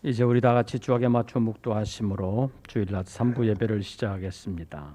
이제 우리 다 같이 주악에 맞춰 묵도하심으로 주일낮 3부 예배를 시작하겠습니다.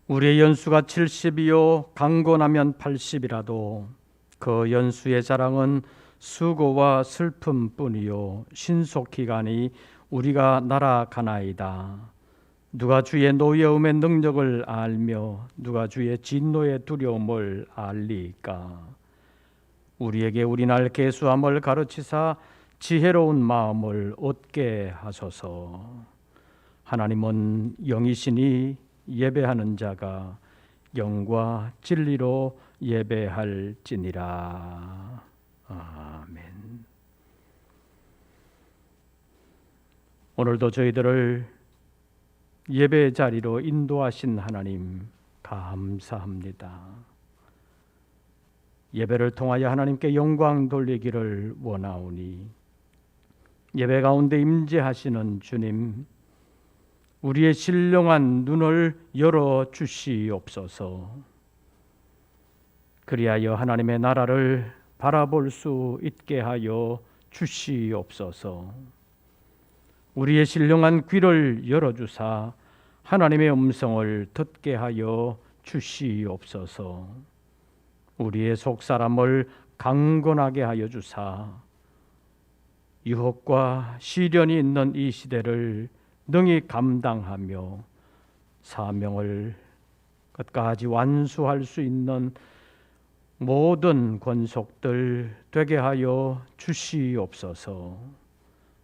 우리의 연수가 70이요 강건하면 80이라도 그 연수의 자랑은 수고와 슬픔뿐이요 신속히가니 우리가 날아가나이다. 누가 주의 노여움의 능력을 알며 누가 주의 진노의 두려움을 알리까. 우리에게 우리날 계수함을 가르치사 지혜로운 마음을 얻게 하소서. 하나님은 영이시니 예배하는 자가 영과 진리로 예배할지니라. 아멘. 오늘도 저희들을 예배 자리로 인도하신 하나님 감사합니다. 예배를 통하여 하나님께 영광 돌리기를 원하오니 예배 가운데 임재하시는 주님, 우리의 신령한 눈을 열어 주시옵소서. 그리하여 하나님의 나라를 바라볼 수 있게 하여 주시옵소서. 우리의 신령한 귀를 열어 주사 하나님의 음성을 듣게 하여 주시옵소서. 우리의 속사람을 강건하게 하여 주사 유혹과 시련이 있는 이 시대를 능히 감당하며 사명을 끝까지 완수할 수 있는 모든 권속들 되게 하여 주시옵소서.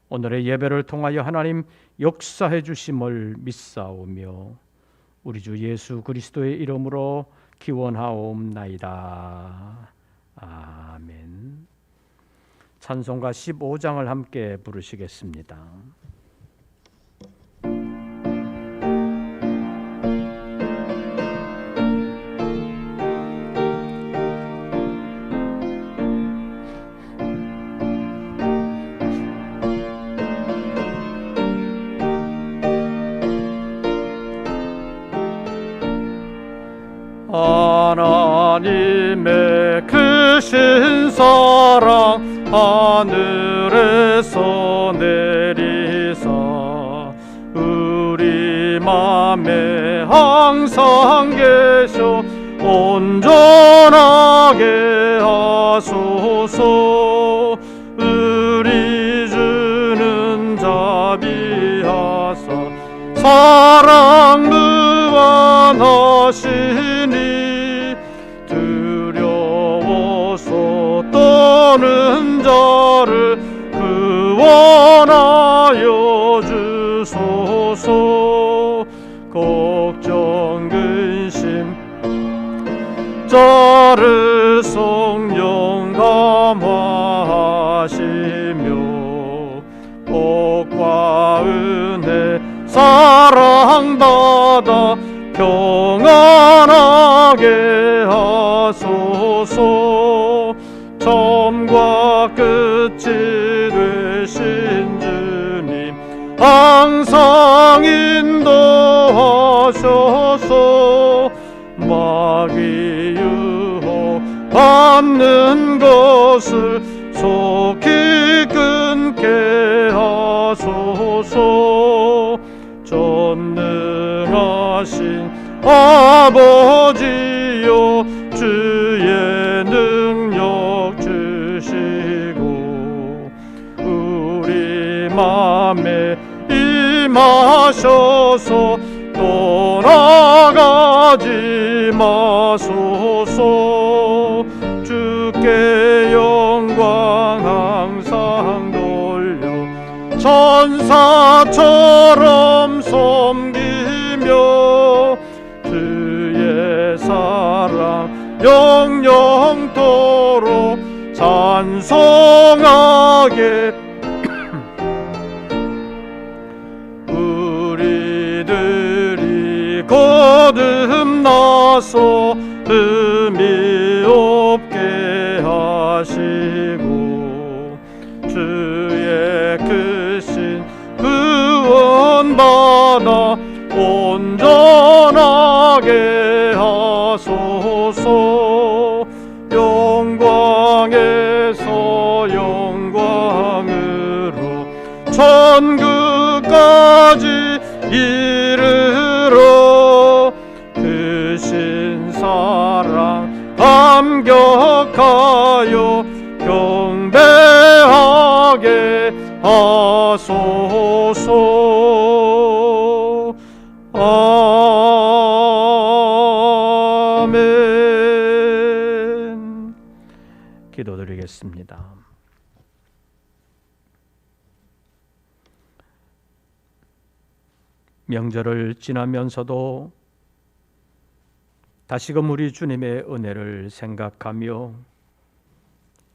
오늘의 예배를 통하여 하나님 역사해 주심을 믿사오며 우리 주 예수 그리스도의 이름으로 기원하옵나이다. 아멘. 찬송가 15장을 함께 부르시겠습니다. 하나님의 크신 사랑 하늘에서 내리사 우리 맘에 항상 계셔 온전하게 하소서. 우리 주는 자비하사 사랑 무한하시니 두려워서 떠는 자를 구원하여 주소서. 걱정 근심 자를 성령 감화하시며 복과 은혜 사랑받아 평안하게 하소서. 처음과 끝이 되신 주님 항상 인도하셔서 마귀 유혹 받는 것을 속히 끊게 하소서. 전능하신 아버지여 주의 능력 주시고 우리 맘에 임하셔서 떠나가지 마소서. 주께 영광 항상 돌려 천사처럼 섬기며 주의 사랑 영영 찬송하게 우리들이 거듭나서 흠이 없게 하시고 주의 크신 구원받아 온전하게 하소서. 영광에서 영광으로 천국까지 이르러 크신 사랑 감격하여 경배하게 하소서. 아멘. 기도드리겠습니다. 명절을 지나면서도 다시금 우리 주님의 은혜를 생각하며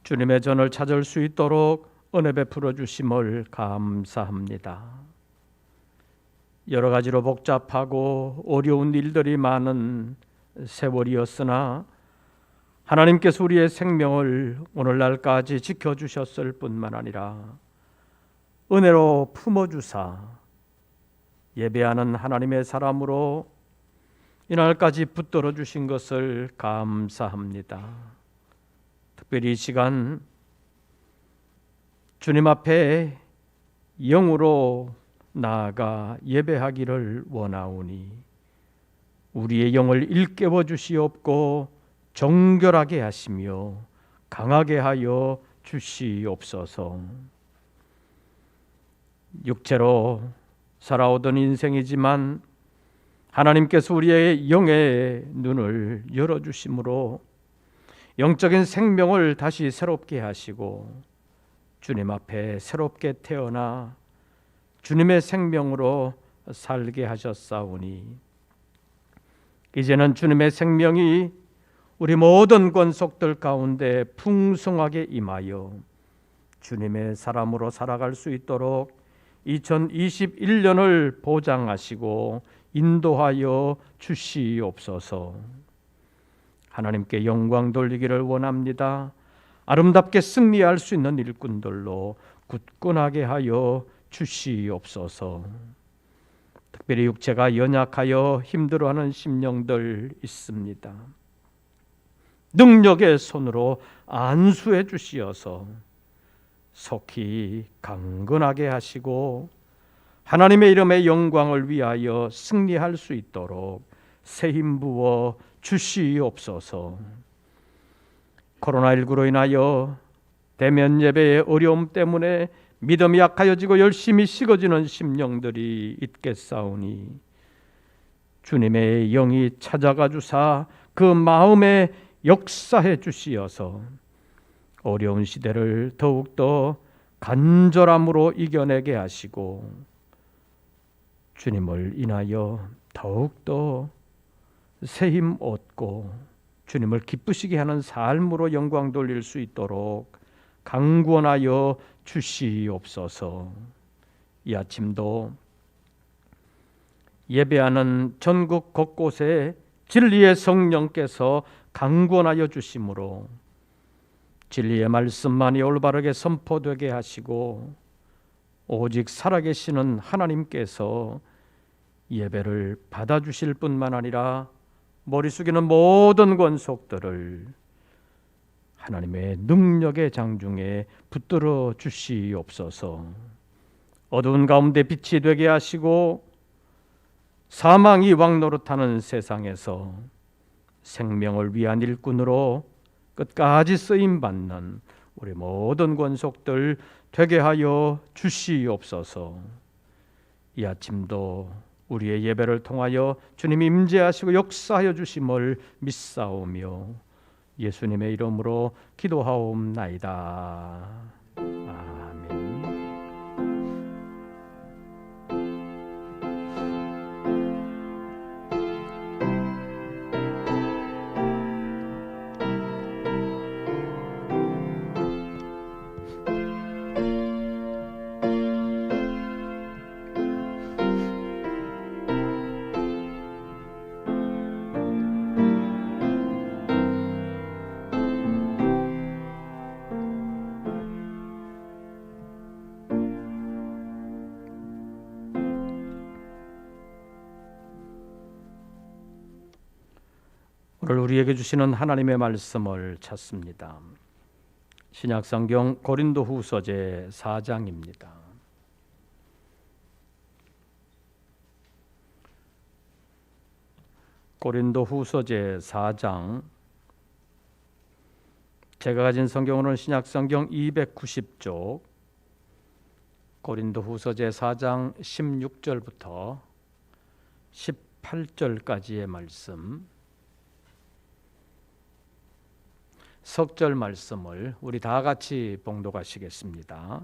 주님의 전을 찾을 수 있도록 은혜 베풀어 주심을 감사합니다. 여러 가지로 복잡하고 어려운 일들이 많은 세월이었으나 하나님께서 우리의 생명을 오늘날까지 지켜주셨을 뿐만 아니라 은혜로 품어주사 예배하는 하나님의 사람으로 이날까지 붙들어 주신 것을 감사합니다. 특별히 이 시간 주님 앞에 영으로 나아가 예배하기를 원하오니 우리의 영을 일깨워 주시옵고 정결하게 하시며 강하게 하여 주시옵소서. 육체로 살아오던 인생이지만 하나님께서 우리의 영의 눈을 열어주심으로 영적인 생명을 다시 새롭게 하시고 주님 앞에 새롭게 태어나 주님의 생명으로 살게 하셨사오니 이제는 주님의 생명이 우리 모든 권속들 가운데 풍성하게 임하여 주님의 사람으로 살아갈 수 있도록 2021년을 보장하시고 인도하여 주시옵소서. 하나님께 영광 돌리기를 원합니다. 아름답게 승리할 수 있는 일꾼들로 굳건하게 하여 주시옵소서. 특별히 육체가 연약하여 힘들어하는 심령들 있습니다. 능력의 손으로 안수해 주시어서 속히 강건하게 하시고 하나님의 이름의 영광을 위하여 승리할 수 있도록 새 힘 부어 주시옵소서. 코로나19로 인하여 대면 예배의 어려움 때문에 믿음이 약하여지고 열심히 식어지는 심령들이 있겠사오니 주님의 영이 찾아가 주사 그 마음에 역사해 주시어서 어려운 시대를 더욱더 간절함으로 이겨내게 하시고 주님을 인하여 더욱더 새 힘 얻고 주님을 기쁘시게 하는 삶으로 영광 돌릴 수 있도록 강구원하여 주시옵소서. 이 아침도 예배하는 전국 곳곳에 진리의 성령께서 강구원하여 주심으로 진리의 말씀만이 올바르게 선포되게 하시고 오직 살아계시는 하나님께서 예배를 받아주실 뿐만 아니라 머리 숙이는 모든 권속들을 하나님의 능력의 장중에 붙들어 주시옵소서. 어두운 가운데 빛이 되게 하시고 사망이 왕노릇하는 세상에서 생명을 위한 일꾼으로 끝까지 쓰임받는 우리 모든 권속들 되게 하여 주시옵소서. 이 아침도 우리의 예배를 통하여 주님이 임재하시고 역사하여 주심을 믿사오며 예수님의 이름으로 기도하옵나이다. 아멘. 오늘 우리에게 주시는 하나님의 말씀을 찾습니다. 신약성경 고린도후서 제 4장입니다. 고린도후서 제 4장, 제가 가진 성경으로는 신약성경 290쪽, 고린도후서 제 4장 16절부터 18절까지의 말씀, 석절 말씀을 우리 다 같이 봉독하시겠습니다.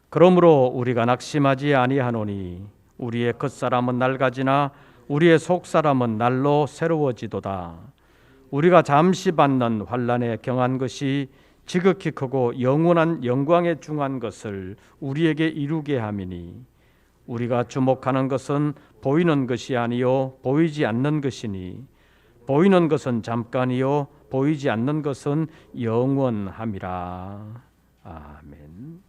그러므로 우리가 낙심하지 아니하노니 우리의 겉사람은 낡아지나 우리의 속사람은 날로 새로워지도다. 우리가 잠시 받는 환난에 경한 것이 지극히 크고 영원한 영광에 중한 것을 우리에게 이루게 함이니 우리가 주목하는 것은 보이는 것이 아니요 보이지 않는 것이니 보이는 것은 잠깐이요 보이지 않는 것은 영원함이라. 아멘.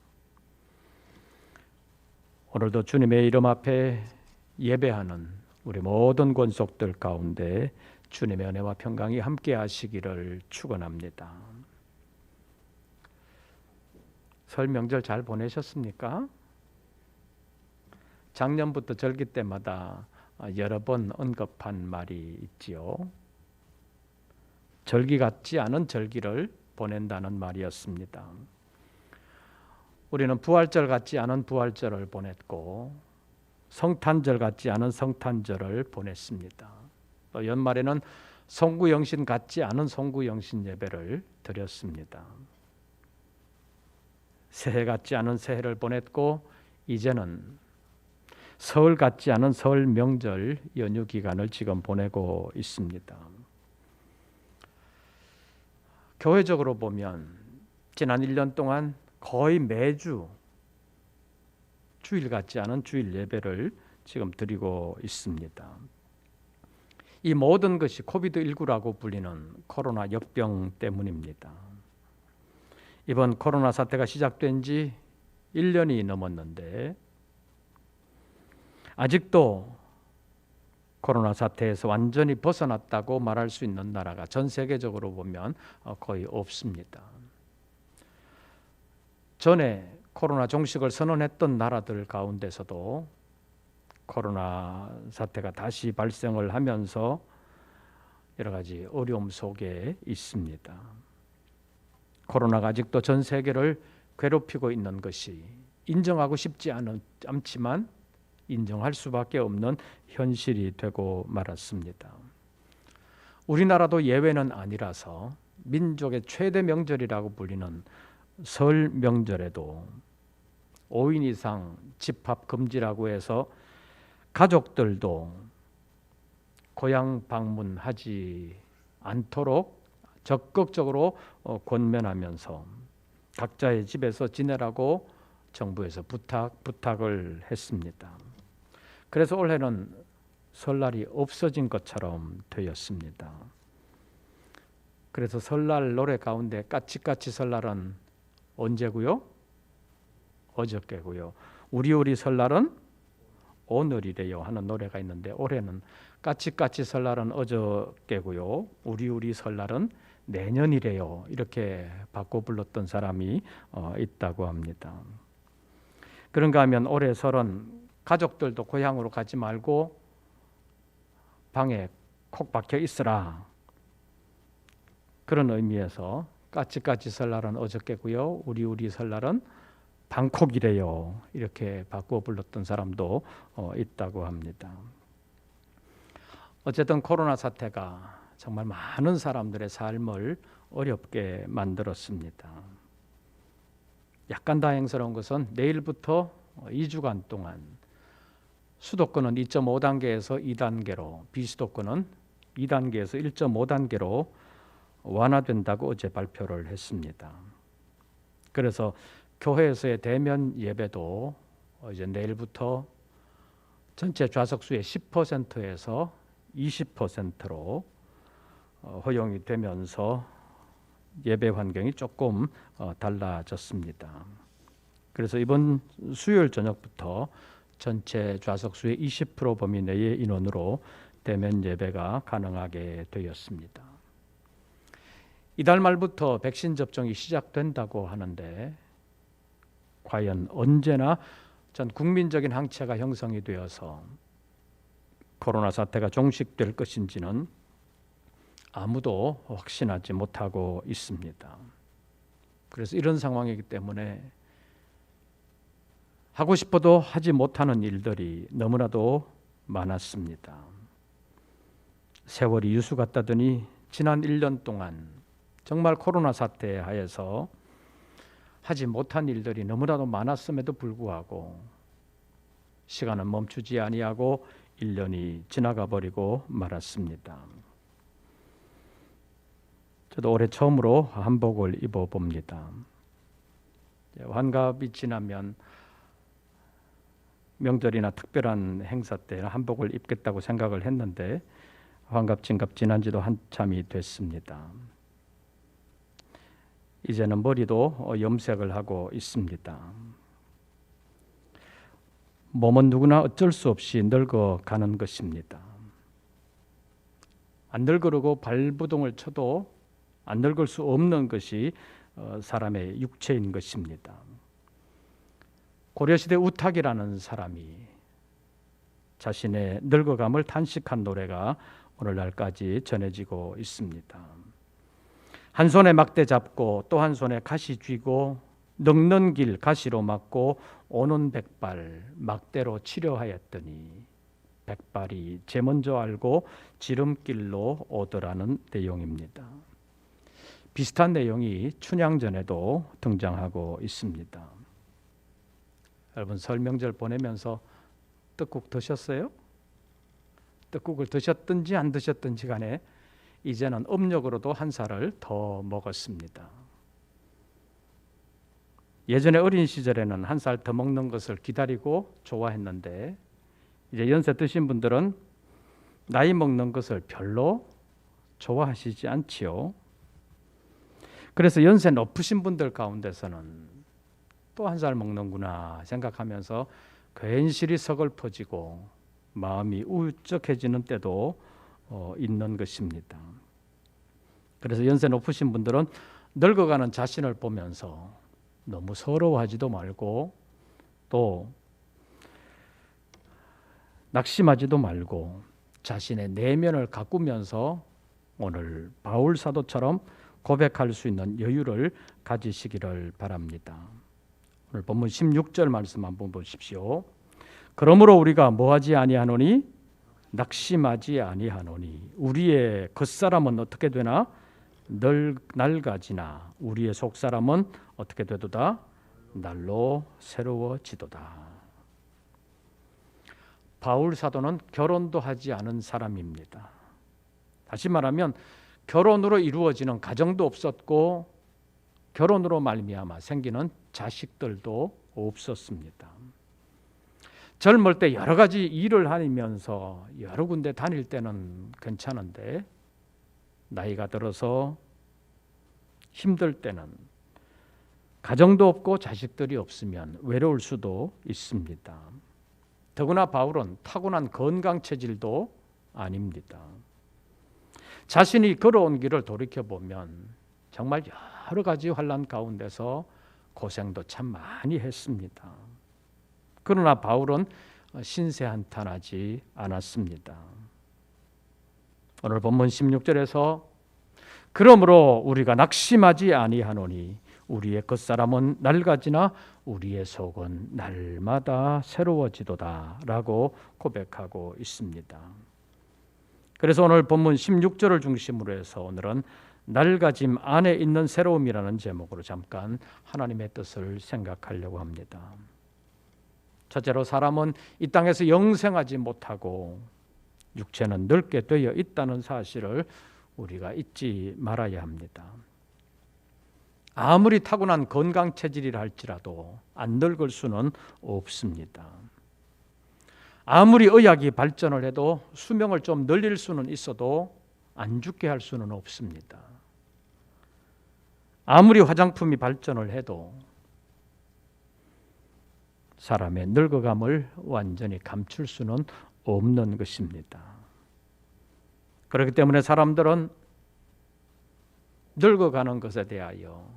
오늘도 주님의 이름 앞에 예배하는 우리 모든 권속들 가운데 주님의 은혜와 평강이 함께 하시기를 축원합니다. 설 명절 잘 보내셨습니까? 작년부터 절기 때마다 여러 번 언급한 말이 있지요. 절기 같지 않은 절기를 보낸다는 말이었습니다. 우리는 부활절 같지 않은 부활절을 보냈고 성탄절 같지 않은 성탄절을 보냈습니다. 또 연말에는 송구영신 같지 않은 송구영신 예배를 드렸습니다. 새해 같지 않은 새해를 보냈고 이제는 설 같지 않은 설 명절 연휴 기간을 지금 보내고 있습니다. 교회적으로 보면 지난 1년 동안 거의 매주 주일 같지 않은 주일 예배를 지금 드리고 있습니다. 이 모든 것이 코비드19라고 불리는 코로나 역병 때문입니다. 이번 코로나 사태가 시작된 지 1년이 넘었는데 아직도 코로나 사태에서 완전히 벗어났다고 말할 수 있는 나라가 전 세계적으로 보면 거의 없습니다. 전에 코로나 종식을 선언했던 나라들 가운데서도 코로나 사태가 다시 발생을 하면서 여러 가지 어려움 속에 있습니다. 코로나가 아직도 전 세계를 괴롭히고 있는 것이 인정하고 싶지 않지만 인정할 수밖에 없는 현실이 되고 말았습니다. 우리나라도 예외는 아니라서 민족의 최대 명절이라고 불리는 설 명절에도 5인 이상 집합 금지라고 해서 가족들도 고향 방문하지 않도록 적극적으로 권면하면서 각자의 집에서 지내라고 정부에서 부탁을 했습니다. 그래서 올해는 설날이 없어진 것처럼 되었습니다. 그래서 설날 노래 가운데 까치까치 설날은 언제고요? 어저께고요. 우리 설날은 오늘이래요 하는 노래가 있는데 올해는 까치까치 설날은 어저께고요. 우리 설날은 내년이래요. 이렇게 바꿔 불렀던 사람이 있다고 합니다. 그런가 하면 올해 설은 가족들도 고향으로 가지 말고 방에 콕 박혀 있으라. 그런 의미에서 까치까치 설날은 어저께고요. 우리 설날은 방콕이래요. 이렇게 바꾸어 불렀던 사람도 있다고 합니다. 어쨌든 코로나 사태가 정말 많은 사람들의 삶을 어렵게 만들었습니다. 약간 다행스러운 것은 내일부터 2주간 동안 수도권은 2.5단계에서 2단계로, 비수도권은 2단계에서 1.5단계로 완화된다고 어제 발표를 했습니다. 그래서 교회에서의 대면 예배도 이제 내일부터 전체 좌석수의 10%에서 20%로 허용이 되면서 예배 환경이 조금 달라졌습니다. 그래서 이번 수요일 저녁부터 전체 좌석수의 20% 범위 내의 인원으로 대면 예배가 가능하게 되었습니다. 이달 말부터 백신 접종이 시작된다고 하는데 과연 언제나 전 국민적인 항체가 형성이 되어서 코로나 사태가 종식될 것인지는 아무도 확신하지 못하고 있습니다. 그래서 이런 상황이기 때문에 하고 싶어도 하지 못하는 일들이 너무나도 많았습니다. 세월이 유수 같다더니 지난 1년 동안 정말 코로나 사태 하에서 하지 못한 일들이 너무나도 많았음에도 불구하고 시간은 멈추지 아니하고 1년이 지나가 버리고 말았습니다. 저도 올해 처음으로 한복을 입어봅니다. 환갑이 지나면 명절이나 특별한 행사 때 한복을 입겠다고 생각을 했는데 환갑 진갑 지난 지도 한참이 됐습니다. 이제는 머리도 염색을 하고 있습니다. 몸은 누구나 어쩔 수 없이 늙어가는 것입니다. 안 늙으려고 발부동을 쳐도 안 늙을 수 없는 것이 사람의 육체인 것입니다. 고려시대 우탁이라는 사람이 자신의 늙어감을 탄식한 노래가 오늘날까지 전해지고 있습니다. 한 손에 막대 잡고 또 한 손에 가시 쥐고 늙는 길 가시로 막고 오는 백발 막대로 치료하였더니 백발이 제 먼저 알고 지름길로 오더라는 내용입니다. 비슷한 내용이 춘향전에도 등장하고 있습니다. 여러분 설명절 보내면서 떡국 드셨어요? 떡국을 드셨든지 안 드셨든지 간에 이제는 음력으로도 한 살을 더 먹었습니다. 예전에 어린 시절에는 한 살 더 먹는 것을 기다리고 좋아했는데 이제 연세 드신 분들은 나이 먹는 것을 별로 좋아하시지 않지요. 그래서 연세 높으신 분들 가운데서는 또 한 살 먹는구나 생각하면서 괜시리 서글퍼지고 마음이 우울적해지는 때도 있는 것입니다. 그래서 연세 높으신 분들은 늙어가는 자신을 보면서 너무 서러워하지도 말고 또 낙심하지도 말고 자신의 내면을 가꾸면서 오늘 바울 사도처럼 고백할 수 있는 여유를 가지시기를 바랍니다. 오늘 본문 16절 말씀 한번 보십시오. 그러므로 우리가 뭐하지 아니하노니 낙심하지 아니하노니 우리의 겉사람은 어떻게 되나 낡아지나 우리의 속사람은 어떻게 되도다 날로 새로워지도다. 바울 사도는 결혼도 하지 않은 사람입니다. 다시 말하면 결혼으로 이루어지는 가정도 없었고 결혼으로 말미암아 생기는 자식들도 없었습니다. 젊을 때 여러 가지 일을 하면서 여러 군데 다닐 때는 괜찮은데 나이가 들어서 힘들 때는 가정도 없고 자식들이 없으면 외로울 수도 있습니다. 더구나 바울은 타고난 건강 체질도 아닙니다. 자신이 걸어온 길을 돌이켜보면 정말 여러 가지 환난 가운데서 고생도 참 많이 했습니다. 그러나 바울은 신세한탄하지 않았습니다. 오늘 본문 16절에서 그러므로 우리가 낙심하지 아니하노니 우리의 겉사람은 낡아지나 우리의 속은 날마다 새로워지도다 라고 고백하고 있습니다. 그래서 오늘 본문 16절을 중심으로 해서 오늘은 낡아짐 안에 있는 새로움이라는 제목으로 잠깐 하나님의 뜻을 생각하려고 합니다. 첫째로 사람은 이 땅에서 영생하지 못하고 육체는 늙게 되어 있다는 사실을 우리가 잊지 말아야 합니다. 아무리 타고난 건강 체질이라 할지라도 안 늙을 수는 없습니다. 아무리 의학이 발전을 해도 수명을 좀 늘릴 수는 있어도 안 죽게 할 수는 없습니다. 아무리 화장품이 발전을 해도 사람의 늙어감을 완전히 감출 수는 없는 것입니다. 그렇기 때문에 사람들은 늙어가는 것에 대하여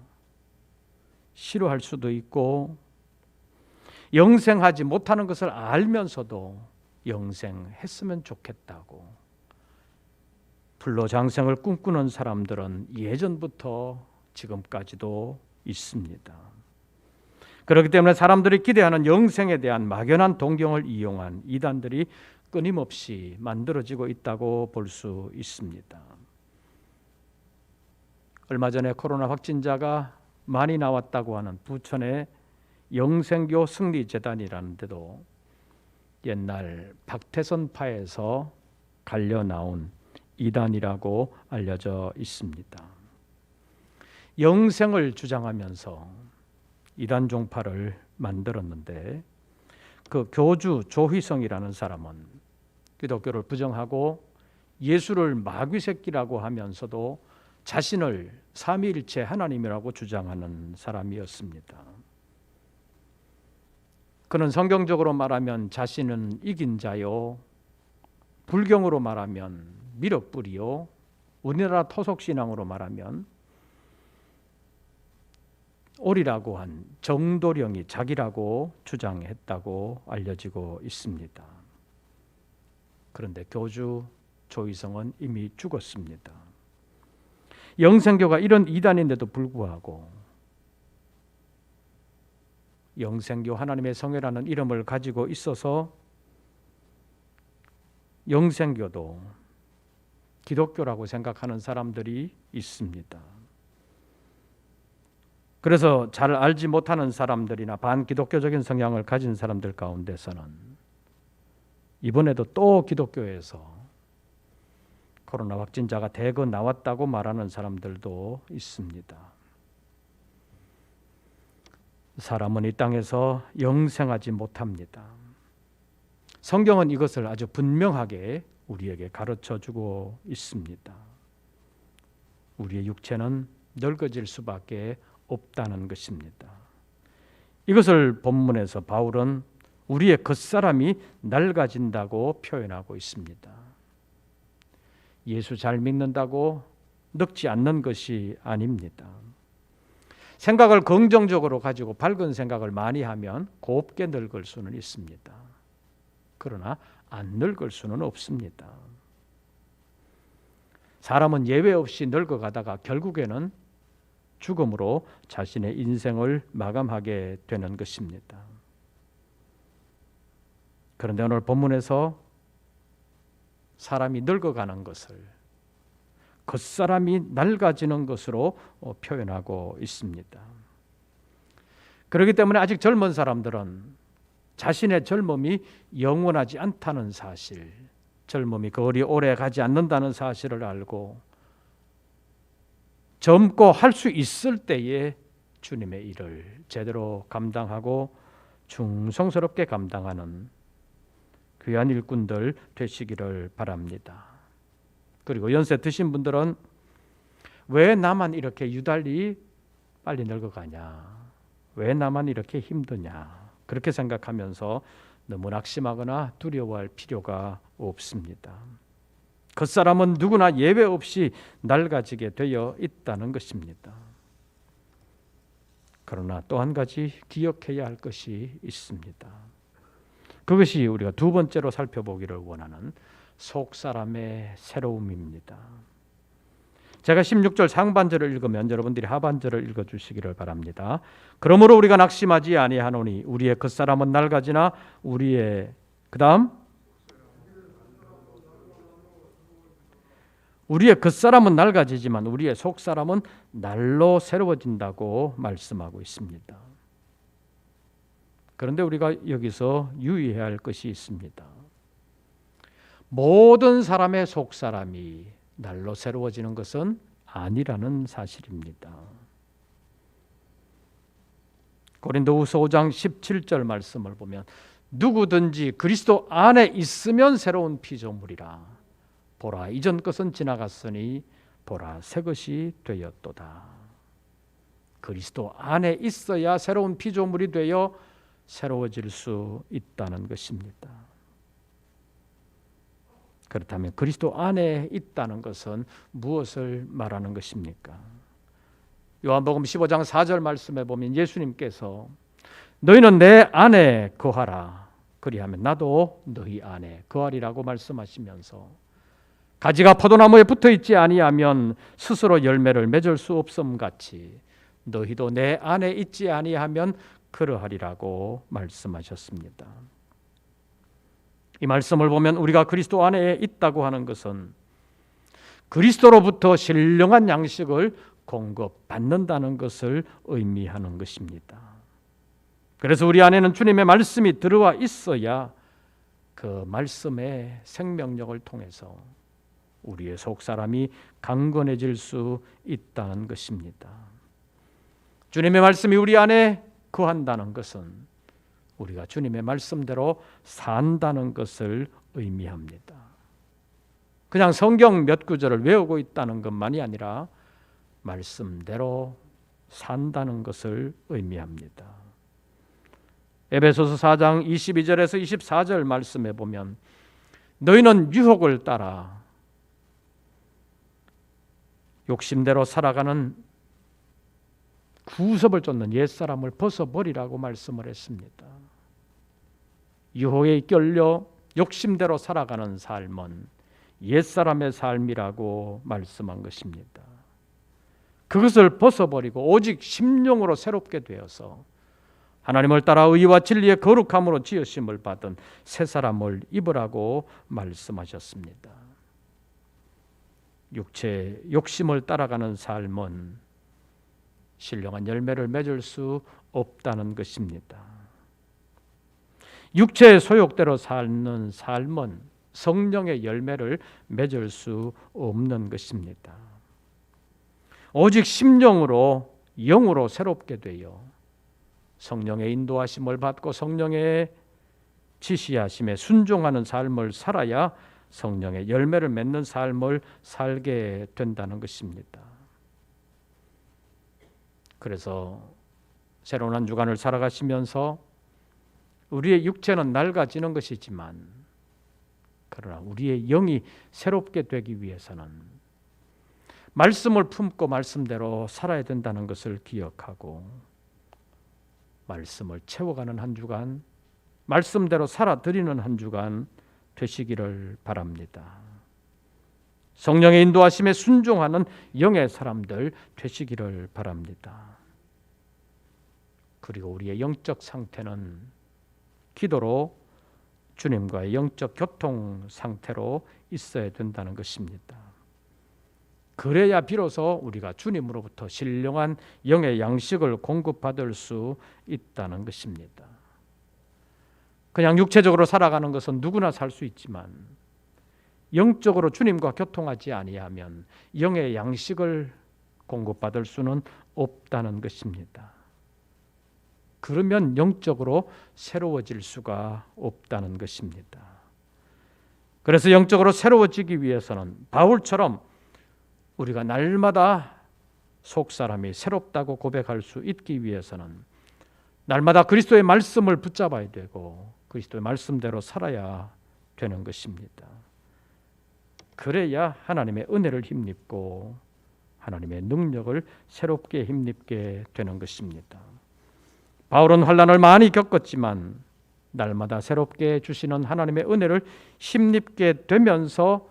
싫어할 수도 있고 영생하지 못하는 것을 알면서도 영생했으면 좋겠다고 불로장생을 꿈꾸는 사람들은 예전부터 지금까지도 있습니다. 그렇기 때문에 사람들이 기대하는 영생에 대한 막연한 동경을 이용한 이단들이 끊임없이 만들어지고 있다고 볼 수 있습니다. 얼마 전에 코로나 확진자가 많이 나왔다고 하는 부천의 영생교 승리재단이라는 데도 옛날 박태선파에서 갈려 나온 이단이라고 알려져 있습니다. 영생을 주장하면서 이단 종파를 만들었는데 그 교주 조희성이라는 사람은 기독교를 부정하고 예수를 마귀 새끼라고 하면서도 자신을 삼위일체 하나님이라고 주장하는 사람이었습니다. 그는 성경적으로 말하면 자신은 이긴 자요, 불경으로 말하면 미륵불이요, 우리나라 토속신앙으로 말하면 오리라고 한 정도령이 자기라고 주장했다고 알려지고 있습니다. 그런데 교주 조희성은 이미 죽었습니다. 영생교가 이런 이단인데도 불구하고 영생교 하나님의 성회라는 이름을 가지고 있어서 영생교도 기독교라고 생각하는 사람들이 있습니다. 그래서 잘 알지 못하는 사람들이나 반기독교적인 성향을 가진 사람들 가운데서는 이번에도 또 기독교에서 코로나 확진자가 대거 나왔다고 말하는 사람들도 있습니다. 사람은 이 땅에서 영생하지 못합니다. 성경은 이것을 아주 분명하게 우리에게 가르쳐주고 있습니다. 우리의 육체는 늙어질 수밖에 없다는 것입니다. 이것을 본문에서 바울은 우리의 겉사람이 낡아진다고 표현하고 있습니다. 예수 잘 믿는다고 늙지 않는 것이 아닙니다. 생각을 긍정적으로 가지고 밝은 생각을 많이 하면 곱게 늙을 수는 있습니다. 그러나 안 늙을 수는 없습니다. 사람은 예외 없이 늙어가다가 결국에는 죽음으로 자신의 인생을 마감하게 되는 것입니다. 그런데 오늘 본문에서 사람이 늙어가는 것을 겉사람이 낡아지는 것으로 표현하고 있습니다. 그렇기 때문에 아직 젊은 사람들은 자신의 젊음이 영원하지 않다는 사실, 젊음이 거리 오래 가지 않는다는 사실을 알고 젊고 할 수 있을 때에 주님의 일을 제대로 감당하고 충성스럽게 감당하는 귀한 일꾼들 되시기를 바랍니다. 그리고 연세 드신 분들은 왜 나만 이렇게 유달리 빨리 늙어가냐, 왜 나만 이렇게 힘드냐, 그렇게 생각하면서 너무 낙심하거나 두려워할 필요가 없습니다. 겉사람은 누구나 예외 없이 낡아지게 되어 있다는 것입니다. 그러나 또 한 가지 기억해야 할 것이 있습니다. 그것이 우리가 두 번째로 살펴보기를 원하는 속사람의 새로움입니다. 제가 16절 상반절을 읽으면 여러분들이 하반절을 읽어주시기를 바랍니다. 그러므로 우리가 낙심하지 아니하노니 우리의 겉사람은 낡아지나 우리의 겉사람은 낡아지지만 우리의 속사람은 날로 새로워진다고 말씀하고 있습니다. 그런데 우리가 여기서 유의해야 할 것이 있습니다. 모든 사람의 속사람이 날로 새로워지는 것은 아니라는 사실입니다. 고린도후서 5장 17절 말씀을 보면 누구든지 그리스도 안에 있으면 새로운 피조물이라. 보라, 이전 것은 지나갔으니 보라, 새 것이 되었도다. 그리스도 안에 있어야 새로운 피조물이 되어 새로워질 수 있다는 것입니다. 그렇다면 그리스도 안에 있다는 것은 무엇을 말하는 것입니까? 요한복음 15장 4절 말씀에 보면 예수님께서 너희는 내 안에 거하라. 그리하면 나도 너희 안에 거하리라고 말씀하시면서 가지가 포도나무에 붙어 있지 아니하면 스스로 열매를 맺을 수 없음 같이 너희도 내 안에 있지 아니하면 그러하리라고 말씀하셨습니다. 이 말씀을 보면 우리가 그리스도 안에 있다고 하는 것은 그리스도로부터 신령한 양식을 공급받는다는 것을 의미하는 것입니다. 그래서 우리 안에는 주님의 말씀이 들어와 있어야 그 말씀의 생명력을 통해서 우리의 속사람이 강건해질 수 있다는 것입니다. 주님의 말씀이 우리 안에 거한다는 것은 우리가 주님의 말씀대로 산다는 것을 의미합니다. 그냥 성경 몇 구절을 외우고 있다는 것만이 아니라 말씀대로 산다는 것을 의미합니다. 에베소서 4장 22절에서 24절 말씀에 보면 너희는 유혹을 따라 욕심대로 살아가는 구섭을 쫓는 옛사람을 벗어버리라고 말씀을 했습니다. 유혹에 이끌려 욕심대로 살아가는 삶은 옛사람의 삶이라고 말씀한 것입니다. 그것을 벗어버리고 오직 심령으로 새롭게 되어서 하나님을 따라 의와 진리의 거룩함으로 지으심을 받은 새 사람을 입으라고 말씀하셨습니다. 육체의 욕심을 따라가는 삶은 신령한 열매를 맺을 수 없다는 것입니다. 육체의 소욕대로 사는 삶은 성령의 열매를 맺을 수 없는 것입니다. 오직 심령으로 영으로 새롭게 되어 성령의 인도하심을 받고 성령의 지시하심에 순종하는 삶을 살아야 성령의 열매를 맺는 삶을 살게 된다는 것입니다. 그래서 새로운 한 주간을 살아가시면서 우리의 육체는 낡아지는 것이지만 그러나 우리의 영이 새롭게 되기 위해서는 말씀을 품고 말씀대로 살아야 된다는 것을 기억하고 말씀을 채워가는 한 주간, 말씀대로 살아드리는 한 주간 되시기를 바랍니다. 성령의 인도하심에 순종하는 영의 사람들 되시기를 바랍니다. 그리고 우리의 영적 상태는 기도로 주님과의 영적 교통 상태로 있어야 된다는 것입니다. 그래야 비로소 우리가 주님으로부터 신령한 영의 양식을 공급받을 수 있다는 것입니다. 그냥 육체적으로 살아가는 것은 누구나 살 수 있지만 영적으로 주님과 교통하지 아니하면 영의 양식을 공급받을 수는 없다는 것입니다. 그러면 영적으로 새로워질 수가 없다는 것입니다. 그래서 영적으로 새로워지기 위해서는 바울처럼 우리가 날마다 속사람이 새롭다고 고백할 수 있기 위해서는 날마다 그리스도의 말씀을 붙잡아야 되고 그리스도의 말씀대로 살아야 되는 것입니다. 그래야 하나님의 은혜를 힘입고 하나님의 능력을 새롭게 힘입게 되는 것입니다. 바울은 환난을 많이 겪었지만 날마다 새롭게 주시는 하나님의 은혜를 힘입게 되면서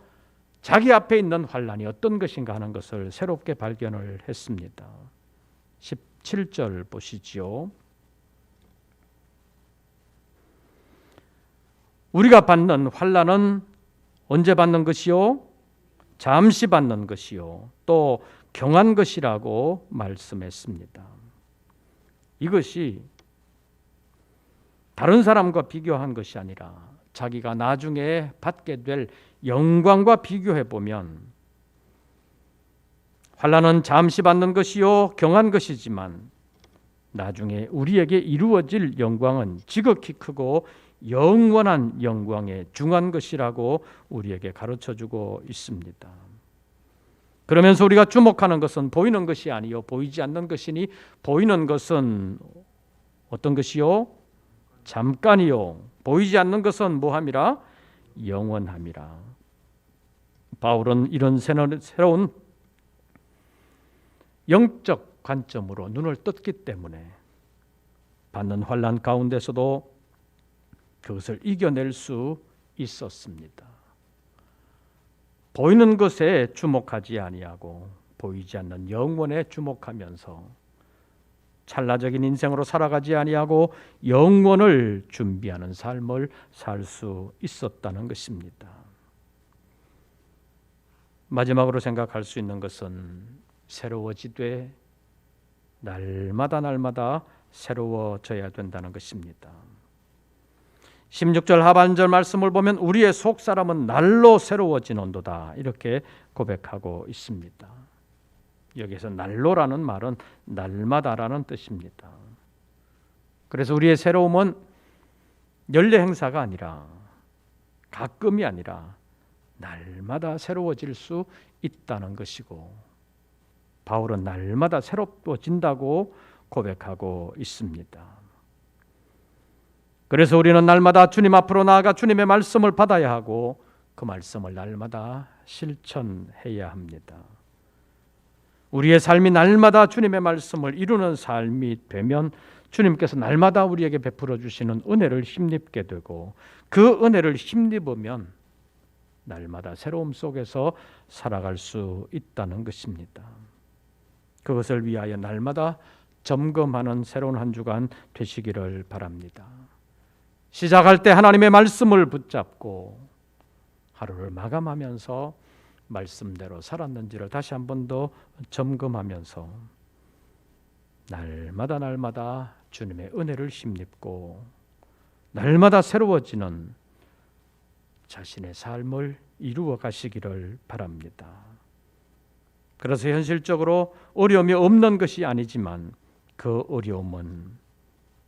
자기 앞에 있는 환난이 어떤 것인가 하는 것을 새롭게 발견을 했습니다. 17절 보시지요. 우리가 받는 환난은 언제 받는 것이요? 잠시 받는 것이요. 또 경한 것이라고 말씀했습니다. 이것이 다른 사람과 비교한 것이 아니라 자기가 나중에 받게 될 영광과 비교해 보면 환난은 잠시 받는 것이요 경한 것이지만 나중에 우리에게 이루어질 영광은 지극히 크고 영원한 영광에 중한 것이라고 우리에게 가르쳐주고 있습니다. 그러면서 우리가 주목하는 것은 보이는 것이 아니요 보이지 않는 것이니 보이는 것은 어떤 것이요? 잠깐이요. 보이지 않는 것은 뭐함이라? 영원함이라. 바울은 이런 새로운 영적 관점으로 눈을 떴기 때문에 받는 환난 가운데서도 그것을 이겨낼 수 있었습니다. 보이는 것에 주목하지 아니하고 보이지 않는 영원에 주목하면서 찰나적인 인생으로 살아가지 아니하고 영원을 준비하는 삶을 살 수 있었다는 것입니다. 마지막으로 생각할 수 있는 것은 새로워지되 날마다 새로워져야 된다는 것입니다. 16절 하반절 말씀을 보면 우리의 속사람은 날로 새로워지는도다 이렇게 고백하고 있습니다. 여기서 날로라는 말은 날마다라는 뜻입니다. 그래서 우리의 새로움은 연례 행사가 아니라 가끔이 아니라 날마다 새로워질 수 있다는 것이고 바울은 날마다 새로워진다고 고백하고 있습니다. 그래서 우리는 날마다 주님 앞으로 나아가 주님의 말씀을 받아야 하고 그 말씀을 날마다 실천해야 합니다. 우리의 삶이 날마다 주님의 말씀을 이루는 삶이 되면 주님께서 날마다 우리에게 베풀어 주시는 은혜를 힘입게 되고 그 은혜를 힘입으면 날마다 새로움 속에서 살아갈 수 있다는 것입니다. 그것을 위하여 날마다 점검하는 새로운 한 주간 되시기를 바랍니다. 시작할 때 하나님의 말씀을 붙잡고 하루를 마감하면서 말씀대로 살았는지를 다시 한 번 더 점검하면서 날마다 주님의 은혜를 힘입고 날마다 새로워지는 자신의 삶을 이루어 가시기를 바랍니다. 그래서 현실적으로 어려움이 없는 것이 아니지만 그 어려움은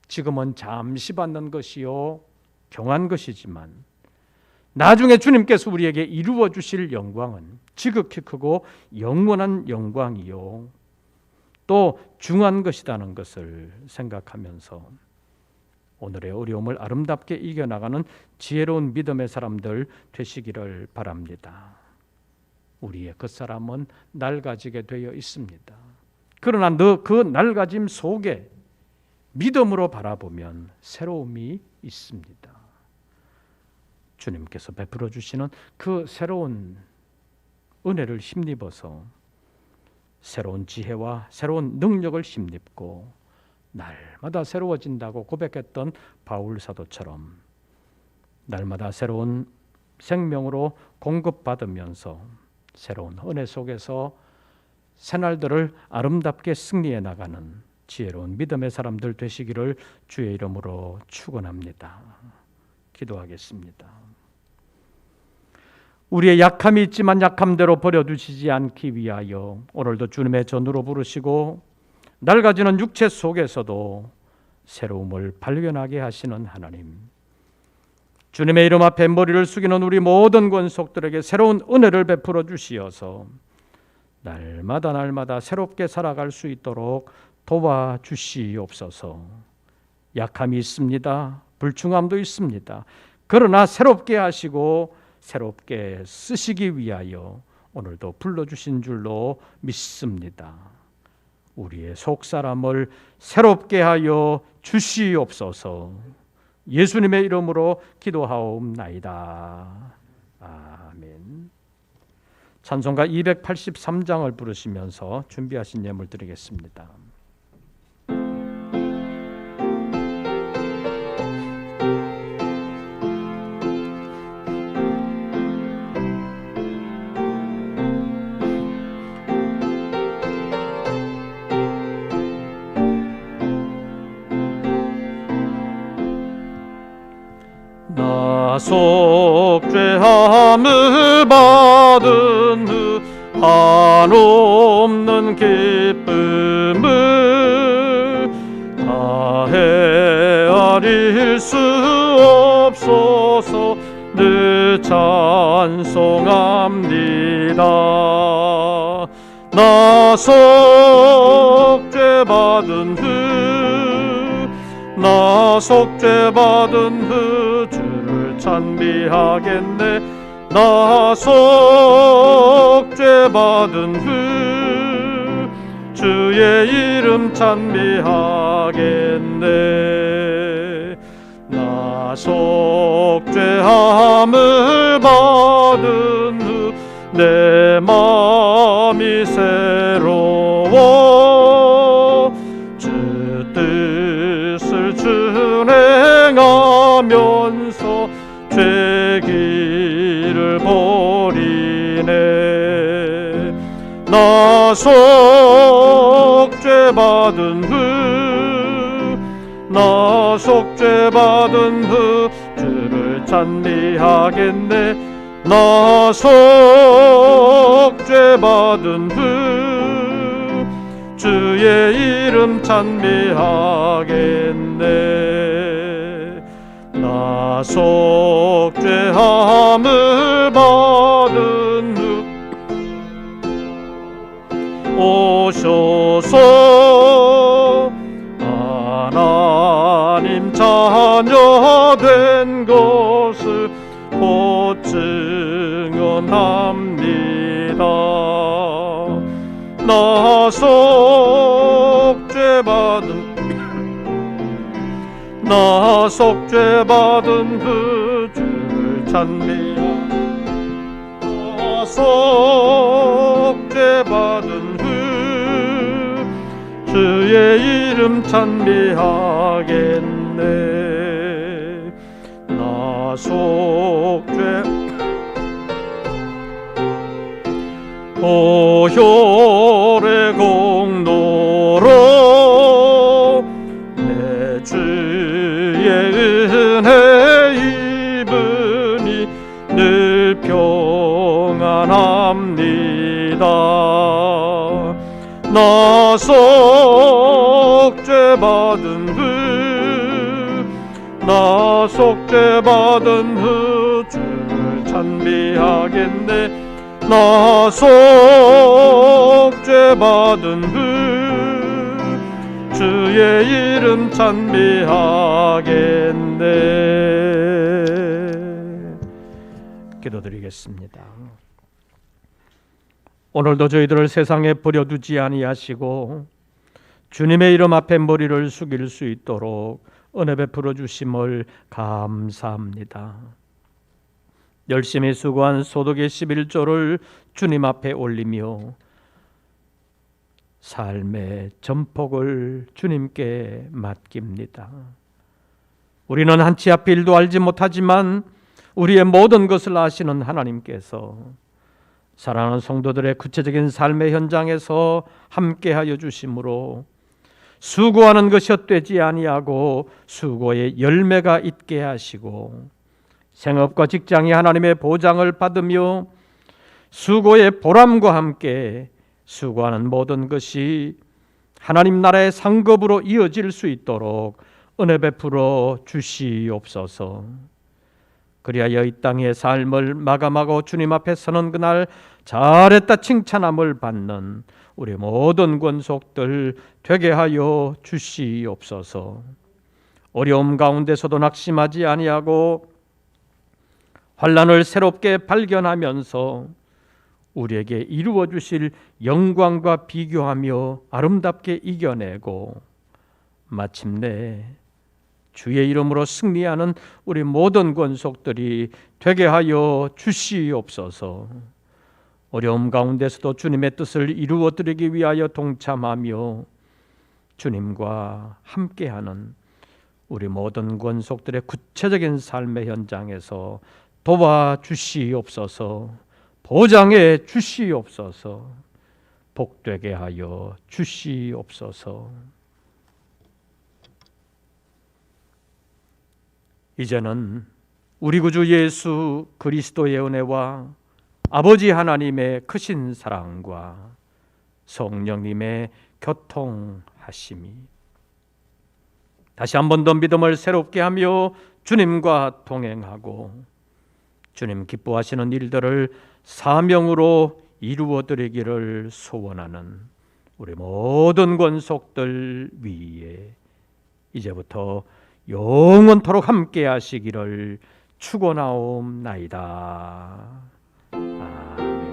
지금은 잠시 받는 것이요 경한 것이지만 나중에 주님께서 우리에게 이루어 주실 영광은 지극히 크고 영원한 영광이요 또 중한 것이라는 것을 생각하면서 오늘의 어려움을 아름답게 이겨나가는 지혜로운 믿음의 사람들 되시기를 바랍니다. 우리의 겉사람은 낡아지게 되어 있습니다. 그러나 그 낡아짐 속에 믿음으로 바라보면 새로움이 있습니다. 주님께서 베풀어 주시는 그 새로운 은혜를 힘입어서 새로운 지혜와 새로운 능력을 힘입고 날마다 새로워진다고 고백했던 바울 사도처럼 날마다 새로운 생명으로 공급받으면서 새로운 은혜 속에서 새날들을 아름답게 승리해 나가는 지혜로운 믿음의 사람들 되시기를 주의 이름으로 축원합니다. 기도하겠습니다. 우리의 약함이 있지만 약함대로 버려두시지 않기 위하여 오늘도 주님의 전으로 부르시고 낡아지는 육체 속에서도 새로움을 발견하게 하시는 하나님, 주님의 이름 앞에 머리를 숙이는 우리 모든 권속들에게 새로운 은혜를 베풀어 주시어서 날마다 새롭게 살아갈 수 있도록 도와주시옵소서. 약함이 있습니다. 불충함도 있습니다. 그러나 새롭게 하시고 새롭게 쓰시기 위하여 오늘도 불러주신 줄로 믿습니다. 우리의 속사람을 새롭게 하여 주시옵소서. 예수님의 이름으로 기도하옵나이다. 아멘. 찬송가 283장을 부르시면서 준비하신 예물 드리겠습니다. 속죄함을 받은 후 한없는 기쁨을 다 헤아릴 수 없어서 늘 찬송합니다. 나 속죄받은 후 주를 찬미하겠네. 나 속죄받은 후 주의 이름 찬미하겠네. 나 속죄함을 받은 후 내 마음이 새로워 주 뜻을 준행하면서 죄 길을 버리네. 나 속죄받은 후 나 속죄받은 후 주를 찬미하겠네. 나 속죄받은 후 주의 이름 찬미하겠네. 나 속죄함을 받은 후 오셔서 하나님 자녀 된 것을 곧 증언합니다. 나 속죄받은 후 주를 찬미하고 나 속죄받은 후 주의 이름 찬미하겠네. 나 보혈의 공로로 내 주의 은혜 입으니 늘 평안합니다. 나 속죄받은 후 주를 찬미하겠네. 나 속죄받은 후 주의 이름 찬미하겠네. 기도드리겠습니다. 오늘도 저희들을 세상에 버려두지 아니하시고 주님의 이름 앞에 머리를 숙일 수 있도록 은혜 베풀어 주심을 감사합니다. 열심히 수고한 소득의 11조를 주님 앞에 올리며 삶의 전폭을 주님께 맡깁니다. 우리는 한치 앞의 일도 알지 못하지만 우리의 모든 것을 아시는 하나님께서 사랑하는 성도들의 구체적인 삶의 현장에서 함께하여 주심으로 수고하는 것이 헛되지 아니하고 수고의 열매가 있게 하시고 생업과 직장이 하나님의 보장을 받으며 수고의 보람과 함께 수고하는 모든 것이 하나님 나라의 상급으로 이어질 수 있도록 은혜 베풀어 주시옵소서. 그리하여 이 땅의 삶을 마감하고 주님 앞에 서는 그날 잘했다 칭찬함을 받는 우리 모든 권속들 되게 하여 주시옵소서. 어려움 가운데서도 낙심하지 아니하고 환난을 새롭게 발견하면서 우리에게 이루어 주실 영광과 비교하며 아름답게 이겨내고 마침내 주의 이름으로 승리하는 우리 모든 권속들이 되게 하여 주시옵소서. 어려움 가운데서도 주님의 뜻을 이루어 드리기 위하여 동참하며 주님과 함께하는 우리 모든 권속들의 구체적인 삶의 현장에서 도와주시옵소서. 보장해 주시옵소서. 복되게 하여 주시옵소서. 이제는 우리 구주 예수 그리스도의 은혜와 아버지 하나님의 크신 사랑과 성령님의 교통하심이 다시 한 번 더 믿음을 새롭게 하며 주님과 동행하고 주님 기뻐하시는 일들을 사명으로 이루어 드리기를 소원하는 우리 모든 권속들 위에 이제부터 영원토록 함께 하시기를 축원하옵나이다. 아멘.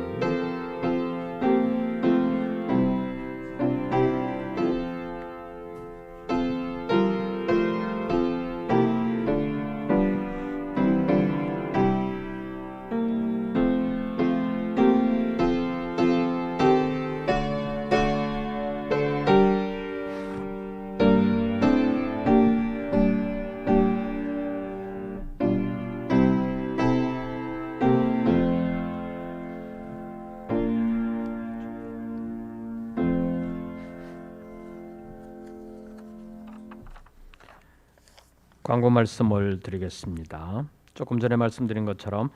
광고 말씀을 드리겠습니다. 조금 전에 말씀드린 것처럼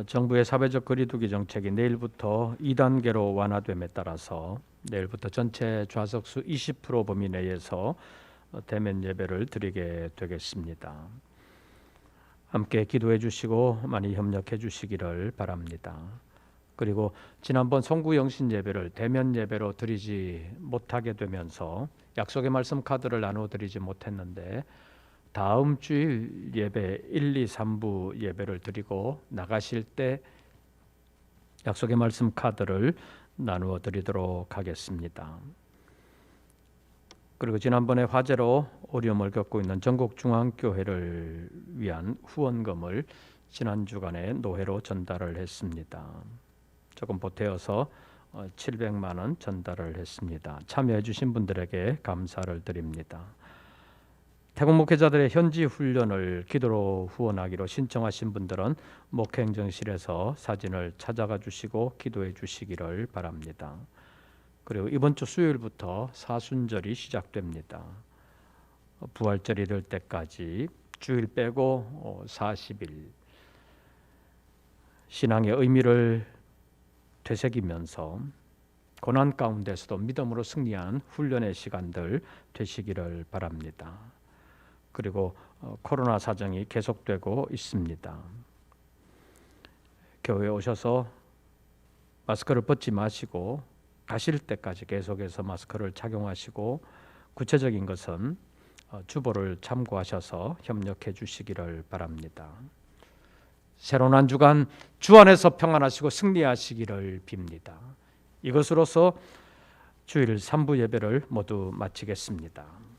정부의 사회적 거리두기 정책이 내일부터 2단계로 완화됨에 따라서 내일부터 전체 좌석수 20% 범위 내에서 대면 예배를 드리게 되겠습니다. 함께 기도해 주시고 많이 협력해 주시기를 바랍니다. 그리고 지난번 송구영신 예배를 대면 예배로 드리지 못하게 되면서 약속의 말씀 카드를 나눠 드리지 못했는데 다음 주일 예배 1, 2, 3부 예배를 드리고 나가실 때 약속의 말씀 카드를 나누어 드리도록 하겠습니다. 그리고 지난번에 화재로 어려움을 겪고 있는 전국중앙교회를 위한 후원금을 지난 주간에 노회로 전달을 했습니다. 조금 보태어서 700만 원 전달을 했습니다. 참여해 주신 분들에게 감사를 드립니다. 태국 목회자들의 현지 훈련을 기도로 후원하기로 신청하신 분들은 목회행정실에서 사진을 찾아가 주시고 기도해 주시기를 바랍니다. 그리고 이번 주 수요일부터 사순절이 시작됩니다. 부활절이 될 때까지 주일 빼고 40일 신앙의 의미를 되새기면서 고난 가운데서도 믿음으로 승리한 훈련의 시간들 되시기를 바랍니다. 그리고 코로나 사정이 계속되고 있습니다. 교회에 오셔서 마스크를 벗지 마시고 가실 때까지 계속해서 마스크를 착용하시고 구체적인 것은 주보를 참고하셔서 협력해 주시기를 바랍니다. 새로운 한 주간 주 안에서 평안하시고 승리하시기를 빕니다. 이것으로서 주일 3부 예배를 모두 마치겠습니다.